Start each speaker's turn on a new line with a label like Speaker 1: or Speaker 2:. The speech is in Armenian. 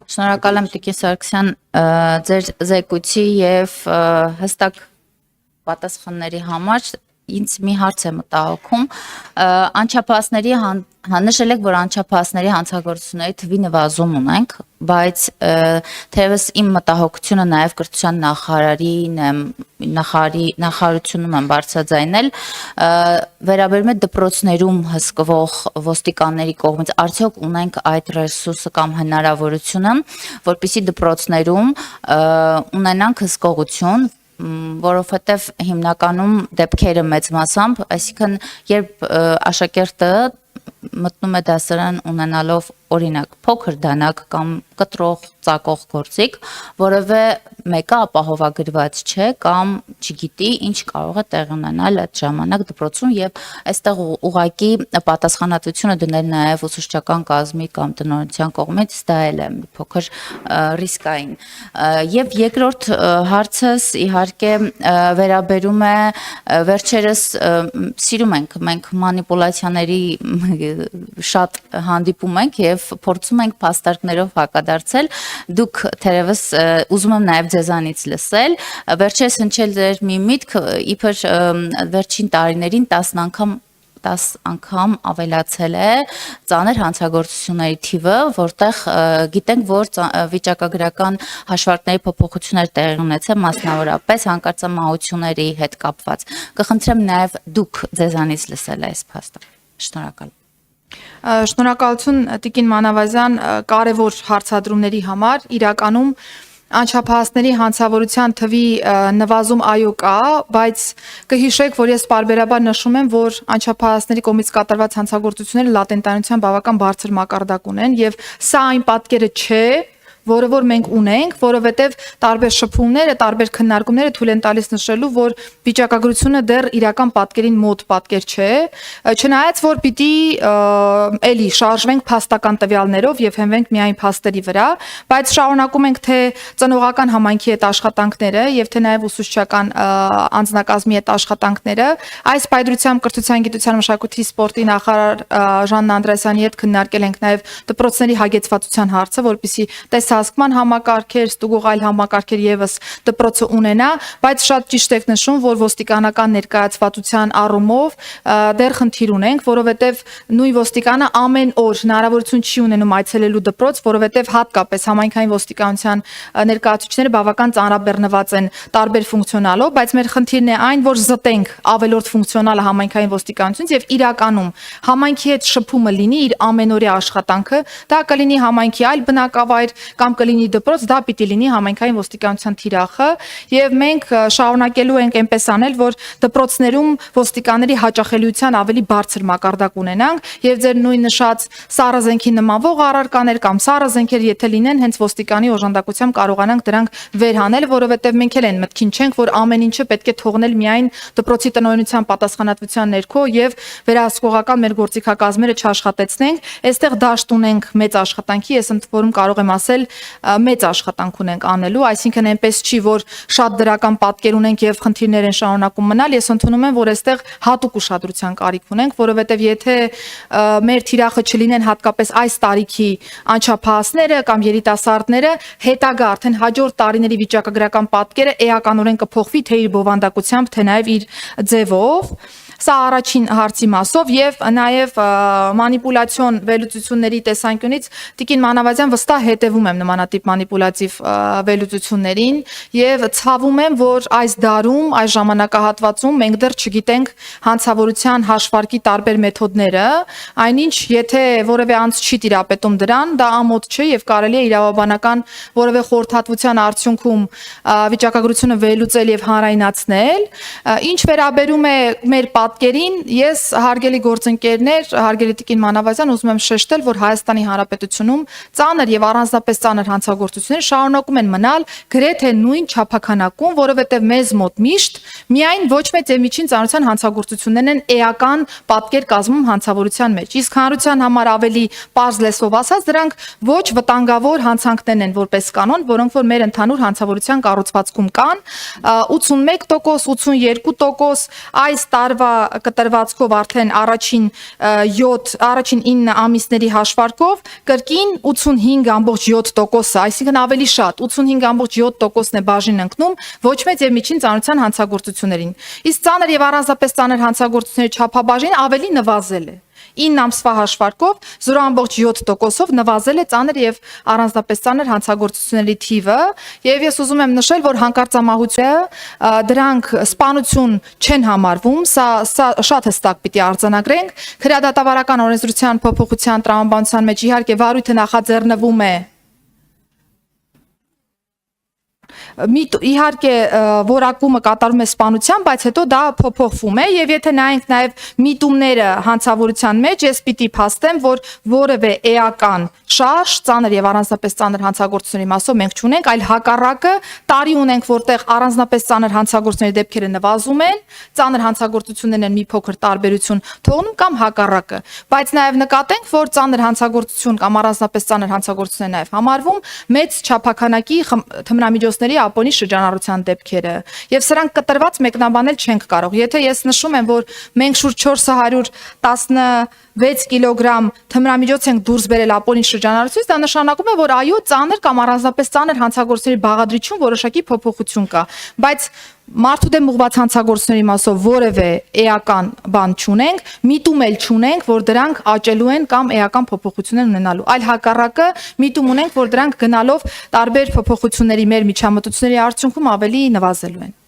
Speaker 1: Շնորհակալ եմ Տիկին Սարգսյան ձեր զեկույցի եւ հստակ պատասխանների համար։ Ինձ մի հարց է մտահոգում, անչափահասների նշել եք, որ անչափահասների հանցագործությունների թվի նվազում ունենք, բայց թերևս իմ մտահոգությունը նաև կրթության նախարարությունում եմ բարձրաձայնել, վերաբերում է դպրոցներում հսկվող ոստիկանների կողմից, արդյոք ունենք այդ ռեսուրսը կամ հնարավորությունը, որպեսզի դպրոցներում ունենանք հսկողություն, որովհետև հիմնականում դեպքերը մեծ մասամբ, այսինքն երբ աշակերտը մտնում է դասարան ունենալով օրինակ փոքր դանակ կամ կտրող ծակող գործիք, որևէ մեկը ապահովագրված չէ կամ չգիտի ինչ կարող է տեղի ունենալ այդ ժամանակ դպրոցում եւ այստեղ ուղղակի պատասխանատվությունը դնել նաեւ ուսուցչական կազմի կամ տնօրինության կողմից դա էլ է փոքր ռիսկային։ Եվ երկրորդ հարցս իհարկե վերաբերում է վերջերս սիրում ենք մենք մանիպուլյացիաների շատ հանդիպում ենք եւ փորձում ենք փաստարկներով հակադարձել, դուք թերևս ուզում եմ նաև ձեզանից լսել, վերջերս հնչել ձեր մի միտք, իբր վերջին տարիներին 10 անգամ ավելացել է ծանր հանցագործությունների թիվը, որտեղ գիտենք, որ վիճակագրական հաշվարկների փոփոխություններ տեղի ունեցել, մասնավորապես հանկարծամահությունների հետ կապված։ Կխնդրեմ նաև դուք ձեզանից լսել այս փաստը։ Շնորհակալ։
Speaker 2: Շնորհակալություն Տիկին Մանավազյան կարևոր հարցադրումների համար, իրականում անչափահասների հանցավորության թվի նվազում այո կա, բայց կհիշեք, որ ես պարբերաբար նշում եմ, որ անչափահասների կողմից կատարված հանցագործությունները լատենտայնության բավական բարձր մակարդակ ունեն եւ սա այն պատկերը չէ, որը որ մենք ունենք, որովհետև տարբեր շփումները, տարբեր քննարկումները թույլ են տալիս նշելու, որ վիճակագրությունը դեռ իրական պատկերին մոտ պատկեր չէ, չնայած որ պիտի էլի շարժվենք փաստական տվյալներով եւ հենվենք միայն փաստերի վրա, բայց շարունակում ենք թե ծնողական համայնքի հետ աշխատանքները եւ թե նաեւ ուսուցչական անձնակազմի հետ աշխատանքները, այս պայծրությամբ կրթության, գիտության, մշակույթի, սպորտի նախարար Ժաննա Անդրեասյանի հետ քննարկել ենք նաեւ դպրոցների հագեցվածության հարցը, որպեսզի տեսահասկման համակարգեր, ստուգող այլ համակարգեր եւս դպրոցը ունենա, բայց շատ ճիշտ եք նշում, որ ոստիկանական ներկայացվածության առումով դեռ խնդիր ունենք, որովհետեւ նույն ոստիկանը ամեն օր հնարավորություն չի ունենում այցելելու դպրոց, որովհետեւ հատկապես համայնքային ոստիկանության ներկայացուցիչները բավական ծանրաբեռնված են տարբեր ֆունկցիոնալով, բայց մեր խնդիրն է այն, որ զտենք ավելորդ ֆունկցիոնալը համայնքային ոստիկանությունից եւ իրականում համայնքի հետ շփումը լինի իր ամենօրյա աշխատանքը, դա կլինի համայնքի այլ բնակավայր կամ կլինի դպրոց, դա պիտի լինի համայնքային ոստիկանության թիրախը եւ մենք շարունակելու ենք այնպես անել, որ դպրոցներում ոստիկանների հաճախելիության ավելի բարձր մակարդակ ունենանք եւ ձեր նույն նշած սառը զենքի նմանվող առարկաներ կամ սառը զենքեր եթե լինեն, հենց ոստիկանի օժանդակությամբ կարողանանք դրանք վերհանել, որովհետեւ մենք էլ են մտքին չենք, որ ամեն ինչը պետք է թողնել միայն դպրոցի տնօրինության պատասխանատվության ներքո եւ վերահսկողական մեր գործիքակազմերը չաշխատեցնենք, այստեղ դաշտ ունենք մեծ աշխատանքի, ես ընդ որում կարող եմ ասել մեծ աշխատանք ունենք անելու, այսինքն այնպես չի, որ շատ դրական պատկեր ունենք եւ խնդիրներ են շարունակում մնալ, ես ընդունում եմ, որ այստեղ հատուկ ուշադրության կարիք ունենք, որովհետեւ եթե մեր թիրախը չլինեն հատկապես այս տարիքի անչափահասները կամ երիտասարդները, հետագա արդեն հաջորդ տարիների վիճակագրական պատկերը էականորեն կփոխվի թե իր բովանդակությամբ, թե նաեւ իր ձևով։ Սա առաջին հարցի մասով եւ նաեւ մանիպուլյացիոն վերլուծությունների տեսանկյունից Տիկին Մանավազյան վստահ հետևում եմ նմանատիպ մանիպուլյատիվ վերլուծություններին եւ ցավում եմ, որ այս դարում, այս ժամանակահատվածում մենք դեռ չգիտենք հանցավորության հաշվարկի տարբեր մեթոդները, այնինչ եթե որևէ անձ չի տիրապետում դրան, դա ամոթ չէ եւ կարելի է իրավաբանական որևէ խորհրդատվության արդյունքում վիճակագրությունը վերլուծել եւ հանրայնացնել, ինչ վերաբերում է մեր պատկերին, ես հարգելի գործընկերներ, հարգելի Տիկին Մանավազյան, ուզում եմ շեշտել, որ Հայաստանի Հանրապետությունում ծանր եւ առանձնապես ծանր հանցագործությունները շարունակում են մնալ գրեթե նույն չափականակում, որովհետեւ մեզ մոտ միշտ միայն ոչ մեծ եւ միջին ծանրության հանցագործություններն են էական պատկեր կազմում հանցավորության մեջ։ Իսկ հանրության համար ավելի պարզ լեզվով ասած, դրանք ոչ վտանգավոր հանցանքներն են որպես կանոն, որոնք որ մեր ընդհանուր հանցավորության կառուցվածքում կան, 81%, 82% այս տարվա կտրվածքով արդեն առաջին 9 ամիսների հաշվարկով կրկին 85.7%-ը, այսինքն ավելի շատ 85.7%-ն է բաժին ընկնում ոչ մեծ եւ միջին ծանրության հանցագործություններին։ Իսկ ծանր եւ առանձնապես ծանր հանցագործությունների չափաբաժին ավելի նվազել է։ 9 ամսվա հաշվարկով 0.7%-ով նվազել է ծանր եւ առանձնապես ծանր հանցագործությունների թիվը, եւ ես ուզում եմ նշել, որ հանկարծամահությունը դրանք սպանություն չեն համարվում, սա շատ հստակ պիտի արձանագրենք։ Քրեադատավարական օրենսդրության փոփոխության տրամաբանության մեջ իհարկե վարույթը նախաձեռնվում է իհարկե որակումը կատարվում է սպանության, բայց հետո դա փոփոխվում է եւ եթե նայենք նաեւ միտումները հանցավորության մեջ, ես պիտի փաստեմ, որ որևէ էական շարժ ծանր եւ առանձնապես ծանր հանցագործությունների մասով մենք չունենք, այլ հակառակը տարի ունենք, որտեղ առանձնապես ծանր հանցագործությունների դեպքերը նվազում են, ծանր հանցագործություններն են մի փոքր տարբերություն թողնում կամ հակառակը, բայց նաեւ նկատենք, որ ծանր հանցագործություն կամ առանձնապես ծանր հանցագործություն է նաեւ համարվում մեծ չափականակի թմրամիջոցների ապոնի շրջանառության դեպքերը եւ սրանք կտրված մեկնաբանել չենք կարող։ Եթե ես նշում եմ, որ մենք շուրջ 416 կիլոգրամ թմրամիջոց ենք դուրս բերել ապոնի շրջանառությունից, դա նշանակում է, որ այո, ծանր կամ առանձնապես ծանր հանցագործությունների բաղադրիչում որոշակի փոփոխություն կա, բայց մարդու դեմ ուղղված հանցագործությունների մասով որևէ էական բան չունենք, միտում էլ չունենք, որ դրանք աճելու են կամ էական փոփոխություններ ունենալու, այլ հակառակը միտում ունենք, որ դրանք գնալով տարբեր փոփոխությունների մեր միջամտությունների արդյունքում ավելի նվազելու են։